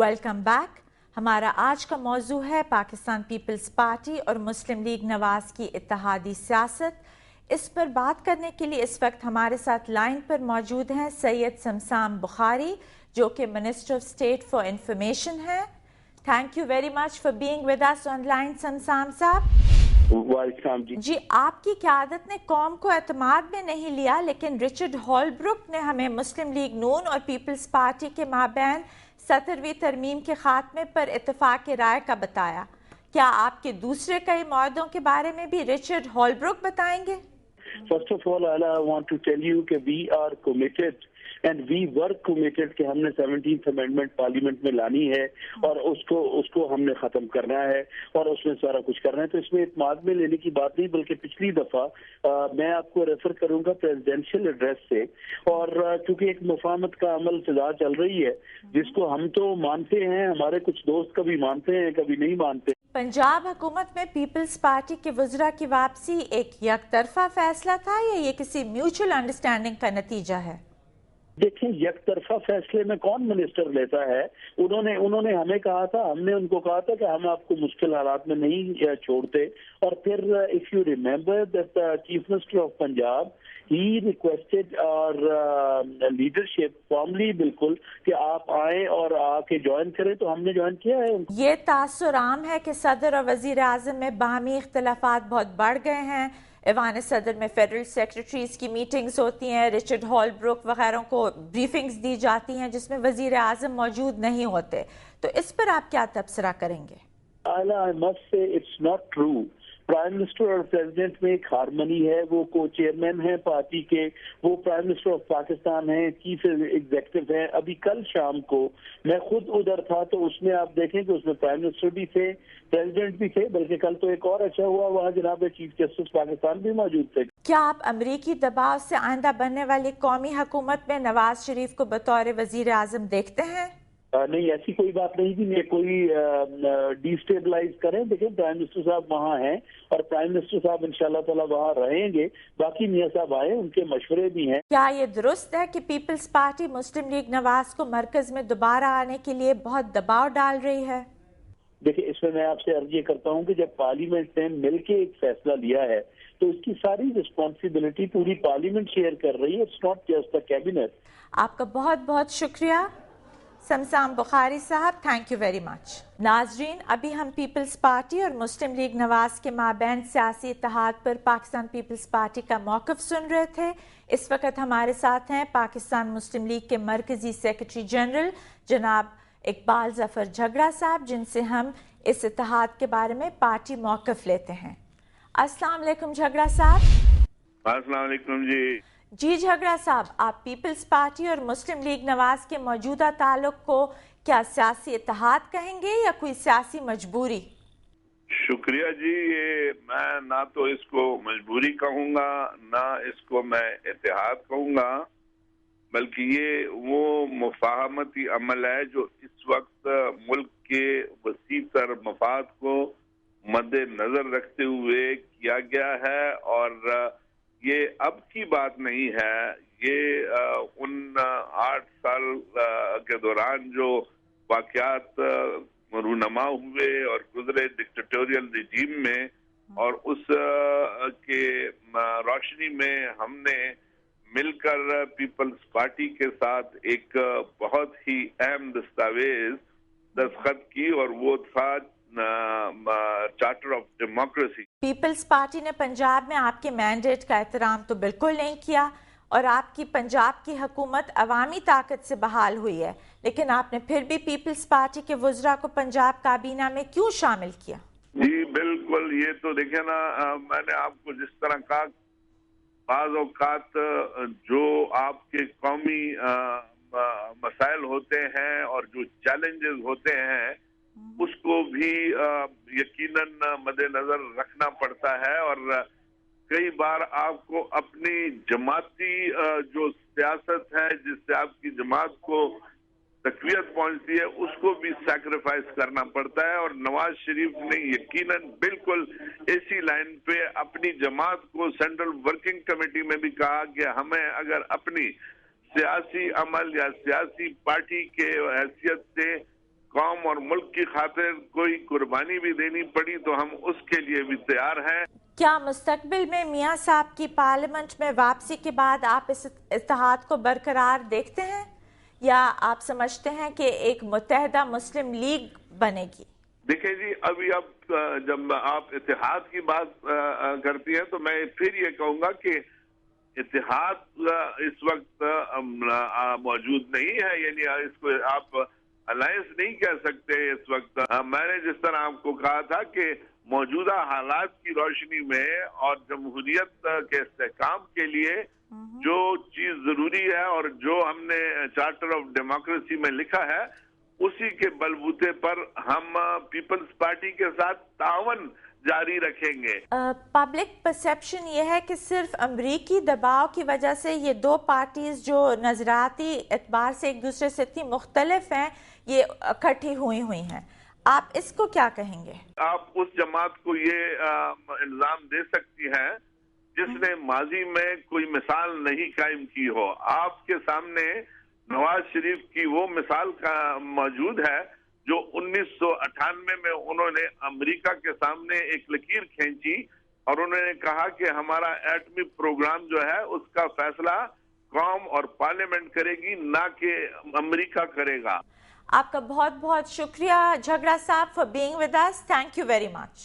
Welcome back. ہمارا آج کا موضوع ہے پاکستان پیپلز پارٹی اور مسلم لیگ نواز کی اتحادی سیاست. اس پر بات کرنے کے لیے اس وقت ہمارے ساتھ لائن پر موجود ہیں سید سمسام بخاری جو کہ minister of state for information ہیں. Thank you very much for being with us online Samsam صاحب. جی آپ کی قیادت نے قوم کو اعتماد میں نہیں لیا لیکن رچرڈ ہولبروک نے ہمیں مسلم لیگ نون اور پیپلز پارٹی کے مابین 17ویں ترمیم کے خاتمے پر اتفاق رائے کا بتایا. کیا آپ کے دوسرے کئی معاہدوں کے بارے میں بھی رچرڈ ہولبروک بتائیں گے؟ First of all, I want to tell you that we are committed and we were committed کہ ہم نے 17th amendment پارلیمنٹ میں لانی ہے اور اس کو ہم نے ختم کرنا ہے اور اس میں سارا کچھ کرنا ہے. تو اس میں اعتماد میں لینے کی بات نہیں بلکہ پچھلی دفعہ میں آپ کو ریفر کروں گا پریزیڈینشیل ایڈریس سے. اور چونکہ ایک مفاہمت کا عمل فضا چل رہی ہے جس کو ہم تو مانتے ہیں، ہمارے کچھ دوست کبھی مانتے ہیں کبھی نہیں مانتے. پنجاب حکومت میں پیپلز پارٹی کے وزراء کی واپسی ایک یک طرفہ فیصلہ تھا یا یہ کسی میوچل انڈرسٹینڈنگ کا نتیجہ ہے؟ دیکھیں یک طرفہ فیصلے میں کون منسٹر لیتا ہے؟ انہوں نے ہمیں کہا تھا، ہم نے ان کو کہا تھا کہ ہم آپ کو مشکل حالات میں نہیں چھوڑتے. اور پھر if you remember that chief minister of Punjab he requested اور لیڈرشپ فارملی بالکل کہ آپ آئیں اور آ کے جوائن کریں، تو ہم نے جوائن کیا ہے. یہ تاثر عام ہے کہ صدر اور وزیر اعظم میں باہمی اختلافات بہت بڑھ گئے ہیں. ایوان صدر میں فیڈرل سیکرٹریز کی میٹنگز ہوتی ہیں، رچرڈ ہولبروک وغیرہ کو بریفنگز دی جاتی ہیں جس میں وزیر اعظم موجود نہیں ہوتے. تو اس پر آپ کیا تبصرہ کریں گے؟ I must say it's not true. Prime minister اور پریزیڈنٹ میں ایک ہارمنی ہے. وہ کو چیئرمین ہیں پارٹی کے، وہ پرائم منسٹر آف پاکستان ہیں، چیف ایگزیکٹو ہیں. ابھی کل شام کو میں خود ادھر تھا تو اس میں آپ دیکھیں کہ اس میں پرائم منسٹر بھی تھے، پریزیڈنٹ بھی تھے، بلکہ کل تو ایک اور اچھا ہوا وہاں جناب چیف جسٹس پاکستان بھی موجود تھے. کیا آپ امریکی دباؤ سے آئندہ بننے والی قومی حکومت میں نواز شریف کو بطور وزیر اعظم دیکھتے ہیں؟ نہیں، ایسی کوئی بات نہیں کہ یہ کوئی ڈی اسٹیبلائز کریں. دیکھیں پرائم منسٹر صاحب وہاں ہیں اور پرائم منسٹر صاحب انشاءاللہ تعالی وہاں رہیں گے. باقی میاں صاحب آئے، ان کے مشورے بھی ہیں. کیا یہ درست ہے کہ پیپلز پارٹی مسلم لیگ نواز کو مرکز میں دوبارہ آنے کے لیے بہت دباؤ ڈال رہی ہے؟ دیکھیں اس میں آپ سے عرض یہ کرتا ہوں کہ جب پارلیمنٹ نے مل کے ایک فیصلہ لیا ہے تو اس کی ساری رسپانسبلٹی پوری پارلیمنٹ شیئر کر رہی ہے. It's not just the cabinet. آپ کا بہت بہت شکریہ سمسام بخاری صاحب. Thank you very much. ناظرین، ابھی ہم پیپلز پارٹی اور مسلم لیگ نواز کے مابین سیاسی اتحاد پر پاکستان پیپلز پارٹی کا موقف سن رہے تھے. اس وقت ہمارے ساتھ ہیں پاکستان مسلم لیگ کے مرکزی سیکرٹری جنرل جناب اقبال ظفر جھگڑا صاحب، جن سے ہم اس اتحاد کے بارے میں پارٹی موقف لیتے ہیں. السلام علیکم جھگڑا صاحب. السلام علیکم. جی جھگڑا صاحب، آپ پیپلز پارٹی اور مسلم لیگ نواز کے موجودہ تعلق کو کیا سیاسی اتحاد کہیں گے یا کوئی سیاسی مجبوری؟ شکریہ جی. یہ میں نہ تو اس کو مجبوری کہوں گا نہ اس کو میں اتحاد کہوں گا، بلکہ یہ وہ مفاہمتی عمل ہے جو اس وقت ملک کے وسیع تر مفاد کو مد نظر رکھتے ہوئے کیا گیا ہے. اور یہ اب کی بات نہیں ہے، یہ ان 8 سال کے دوران جو واقعات رونما ہوئے اور گزرے ڈکٹیٹوریل رجیم میں، اور اس کے روشنی میں ہم نے مل کر پیپلز پارٹی کے ساتھ ایک بہت ہی اہم دستاویز دستخط کی، اور وہ تھا charter of democracy. Peoples Party نے پنجاب میں آپ کے مینڈیٹ کا احترام تو بالکل نہیں کیا اور آپ کی پنجاب کی حکومت عوامی طاقت سے بحال ہوئی ہے، لیکن آپ نے پھر بھی پیپلز پارٹی کے وزراء کو پنجاب کابینہ میں کیوں شامل کیا؟ جی بالکل. یہ تو دیکھیں نا، میں نے آپ کو جس طرح کہا، بعض اوقات جو آپ کے قومی مسائل ہوتے ہیں اور جو چیلنجز ہوتے ہیں اس کو بھی یقیناً مد نظر رکھنا پڑتا ہے. اور کئی بار آپ کو اپنی جماعتی جو سیاست ہے جس سے آپ کی جماعت کو تقویت پہنچتی ہے اس کو بھی سیکریفائز کرنا پڑتا ہے. اور نواز شریف نے یقیناً بالکل اسی لائن پہ اپنی جماعت کو سینٹرل ورکنگ کمیٹی میں بھی کہا کہ ہمیں اگر اپنی سیاسی عمل یا سیاسی پارٹی کے حیثیت سے قوم اور ملک کی خاطر کوئی قربانی بھی دینی پڑی تو ہم اس کے لیے بھی تیار ہیں۔ کیا مستقبل میں میاں صاحب کی پارلیمنٹ میں واپسی کے بعد آپ اس اتحاد کو برقرار دیکھتے ہیں یا آپ سمجھتے ہیں کہ ایک متحدہ مسلم لیگ بنے گی؟ دیکھیں جی، اب جب آپ اتحاد کی بات کرتی ہیں تو میں پھر یہ کہوں گا کہ اتحاد اس وقت موجود نہیں ہے، یعنی اس کو آپ الائنس نہیں کہہ سکتے اس وقت۔ میں نے جس طرح آپ کو کہا تھا کہ موجودہ حالات کی روشنی میں اور جمہوریت کے استحکام کے لیے جو چیز ضروری ہے اور جو ہم نے چارٹر آف ڈیموکریسی میں لکھا ہے، اسی کے بلبوتے پر ہم پیپلز پارٹی کے ساتھ تعاون جاری رکھیں گے۔ پبلک پرسیپشن یہ ہے کہ صرف امریکی دباؤ کی وجہ سے یہ دو پارٹیز جو نظریاتی اعتبار سے ایک دوسرے سے اتنی مختلف ہیں یہ اکٹھی ہوئی ہیں، آپ اس کو کیا کہیں گے؟ آپ اس جماعت کو یہ الزام دے سکتی ہیں جس نے ماضی میں کوئی مثال نہیں قائم کی ہو۔ آپ کے سامنے نواز شریف کی وہ مثال موجود ہے جو 1998 میں انہوں نے امریکہ کے سامنے ایک لکیر کھینچی اور انہوں نے کہا کہ ہمارا ایٹمی پروگرام جو ہے اس کا فیصلہ قوم اور پارلیمنٹ کرے گی، نہ کہ امریکہ کرے گا۔ آپ کا بہت بہت شکریہ جھگڑا صاحب for being with us. Thank you very much.